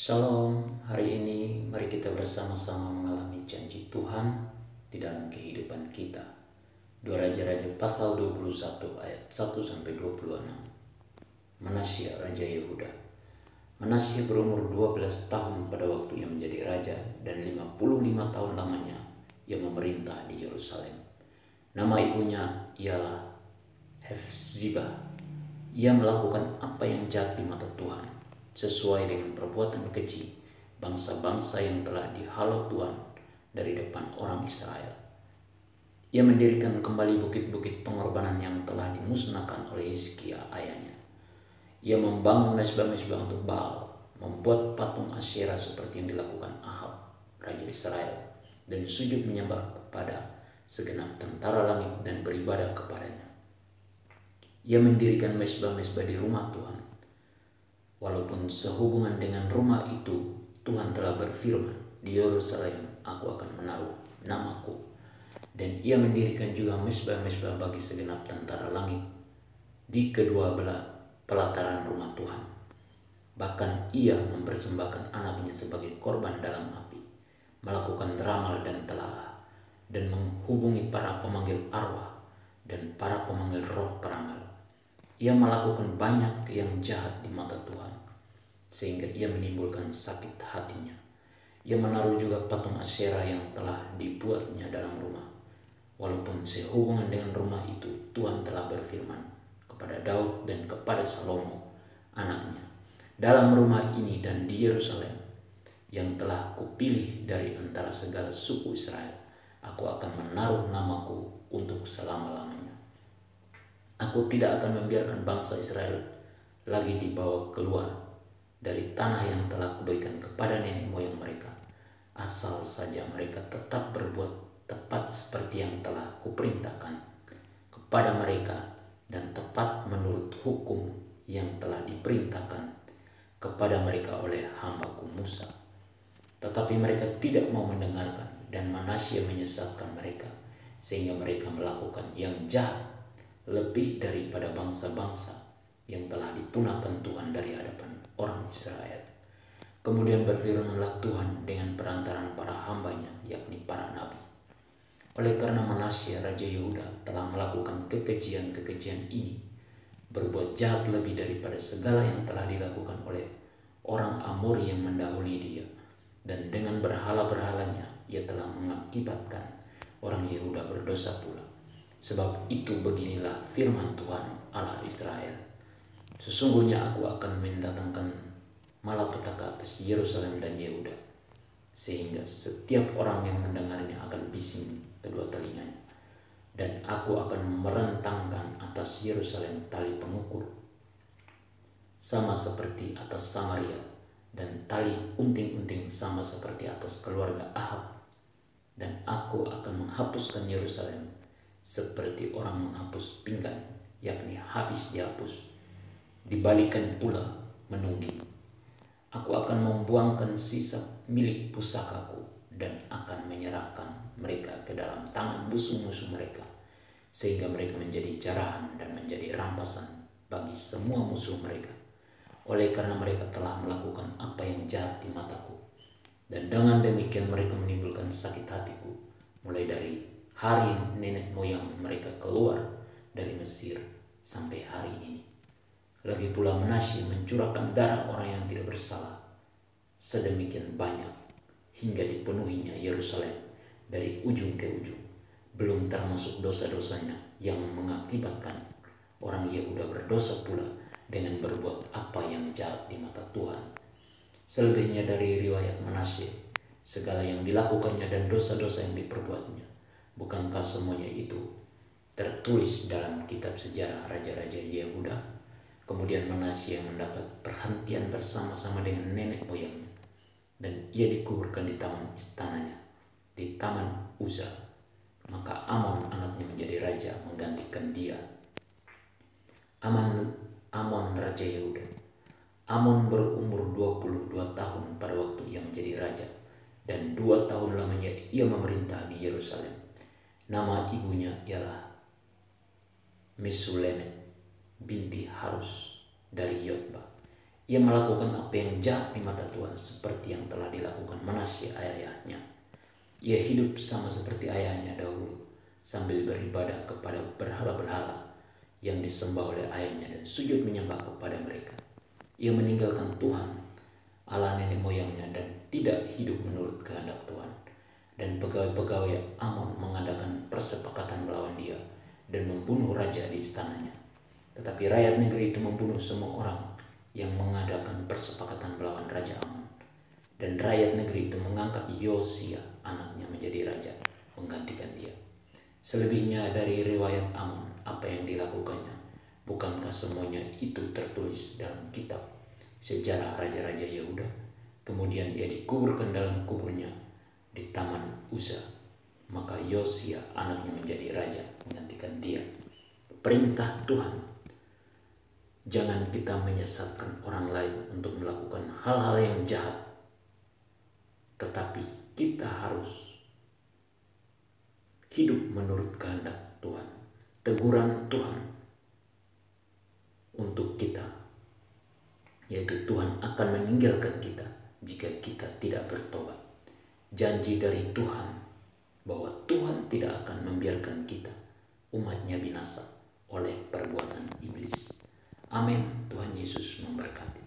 Shalom, hari ini mari kita bersama-sama mengalami janji Tuhan di dalam kehidupan kita. 2 Raja-Raja pasal 21 ayat 1-26. Manasya Raja Yehuda. Manasya berumur 12 tahun pada waktu ia menjadi raja dan 55 tahun lamanya ia memerintah di Yerusalem. Nama ibunya ialah Hefzibah. Ia melakukan apa yang jahat di mata Tuhan, sesuai dengan perbuatan keji bangsa-bangsa yang telah dihalau Tuhan dari depan orang Israel. Ia mendirikan kembali bukit-bukit pengorbanan yang telah dimusnahkan oleh Hizkia ayahnya. Ia membangun mezbah-mezbah untuk Baal, membuat patung Asyera seperti yang dilakukan Ahab, Raja Israel, dan sujud menyembah kepada segenap tentara langit dan beribadah kepadanya. Ia mendirikan mezbah-mezbah di rumah Tuhan. Walaupun sehubungan dengan rumah itu, Tuhan telah berfirman, di Yerusalem aku akan menaruh namaku. Dan ia mendirikan juga mezbah-mezbah bagi segenap tentara langit di kedua belah pelataran rumah Tuhan. Bahkan ia mempersembahkan anaknya sebagai korban dalam api, melakukan ramal dan telaah, dan menghubungi para pemanggil arwah dan para pemanggil roh peramal. Ia melakukan banyak yang jahat di mata Tuhan, sehingga ia menimbulkan sakit hatinya. Ia menaruh juga patung Asyera yang telah dibuatnya dalam rumah. Walaupun sehubungan dengan rumah itu, Tuhan telah berfirman kepada Daud dan kepada Salomo, anaknya, dalam rumah ini dan di Yerusalem, yang telah kupilih dari antara segala suku Israel, aku akan menaruh namaku untuk selama-lamanya. Aku tidak akan membiarkan bangsa Israel lagi dibawa keluar dari tanah yang telah kuberikan kepada nenek moyang mereka, asal saja mereka tetap berbuat tepat seperti yang telah kuperintahkan kepada mereka dan tepat menurut hukum yang telah diperintahkan kepada mereka oleh hambaku Musa. Tetapi mereka tidak mau mendengarkan, dan Manasya menyesatkan mereka, sehingga mereka melakukan yang jahat lebih daripada bangsa-bangsa yang telah dipunahkan Tuhan dari hadapan orang Israel. Kemudian berfirmanlah Tuhan dengan perantaran para hambanya, yakni para nabi. Oleh karena Manasya Raja Yehuda telah melakukan kekejian-kekejian ini, berbuat jahat lebih daripada segala yang telah dilakukan oleh orang Amori yang mendahului dia, dan dengan berhala-berhalanya ia telah mengakibatkan orang Yehuda berdosa pula. Sebab itu beginilah firman Tuhan Allah Israel, sesungguhnya aku akan mendatangkan malapetaka atas Yerusalem dan Yehuda, sehingga setiap orang yang mendengarnya akan bising kedua telinganya. Dan aku akan merentangkan atas Yerusalem tali pengukur, sama seperti atas Samaria, dan tali unting-unting sama seperti atas keluarga Ahab. Dan aku akan menghapuskan Yerusalem seperti orang menghapus pinggan, yakni habis dihapus, dibalikan pula menungging. Aku akan membuangkan sisa milik pusakaku dan akan menyerahkan mereka ke dalam tangan musuh-musuh mereka, sehingga mereka menjadi jarahan dan menjadi rampasan bagi semua musuh mereka. Oleh karena mereka telah melakukan apa yang jahat di mataku, dan dengan demikian mereka menimbulkan sakit hatiku, mulai dari hari nenek moyang mereka keluar dari Mesir sampai hari ini. Lagi pula Manasya mencurahkan darah orang yang tidak bersalah sedemikian banyak, hingga dipenuhinya Yerusalem dari ujung ke ujung, belum termasuk dosa-dosanya yang mengakibatkan orang Yehuda berdosa pula dengan berbuat apa yang jahat di mata Tuhan. Selebihnya dari riwayat Manasya, segala yang dilakukannya dan dosa-dosa yang diperbuatnya, bukankah semuanya itu tertulis dalam kitab sejarah Raja-Raja Yehuda? Kemudian Manasya mendapat perhentian bersama-sama dengan nenek moyangnya, dan ia dikuburkan di taman istananya, di taman Uza. Maka Amon anaknya menjadi raja menggantikan dia. Amon Raja Yehuda. Amon berumur 22 tahun pada waktu ia menjadi raja, dan 2 tahun lamanya ia memerintah di Yerusalem. Nama ibunya ialah Mesulemet binti Harus dari Yotba. Ia melakukan apa yang jahat di mata Tuhan seperti yang telah dilakukan Manasye ayahnya. Ia hidup sama seperti ayahnya dahulu sambil beribadah kepada berhala-berhala yang disembah oleh ayahnya dan sujud menyembah kepada mereka. Ia meninggalkan Tuhan Allah nenek moyangnya dan tidak hidup menurut kehendak Tuhan. Dan pegawai-pegawai Amon mengadakan persepakatan melawan dia dan membunuh raja di istananya. Tetapi rakyat negeri itu membunuh semua orang yang mengadakan persepakatan melawan Raja Amon. Dan rakyat negeri itu mengangkat Yosia anaknya menjadi raja menggantikan dia. Selebihnya dari riwayat Amon, apa yang dilakukannya, bukankah semuanya itu tertulis dalam kitab sejarah raja-raja Yehuda? Kemudian ia dikuburkan dalam kuburnya di Taman Uza. Maka Yosia anaknya menjadi raja menggantikan dia. Perintah Tuhan, jangan kita menyesatkan orang lain untuk melakukan hal-hal yang jahat, tetapi kita harus hidup menurut kehendak Tuhan. Teguran Tuhan untuk kita, yaitu Tuhan akan meninggalkan kita jika kita tidak bertobat. Janji dari Tuhan bahwa Tuhan tidak akan membiarkan kita, umatnya, binasa oleh perbuatan iblis. Amin. Tuhan Yesus memberkati.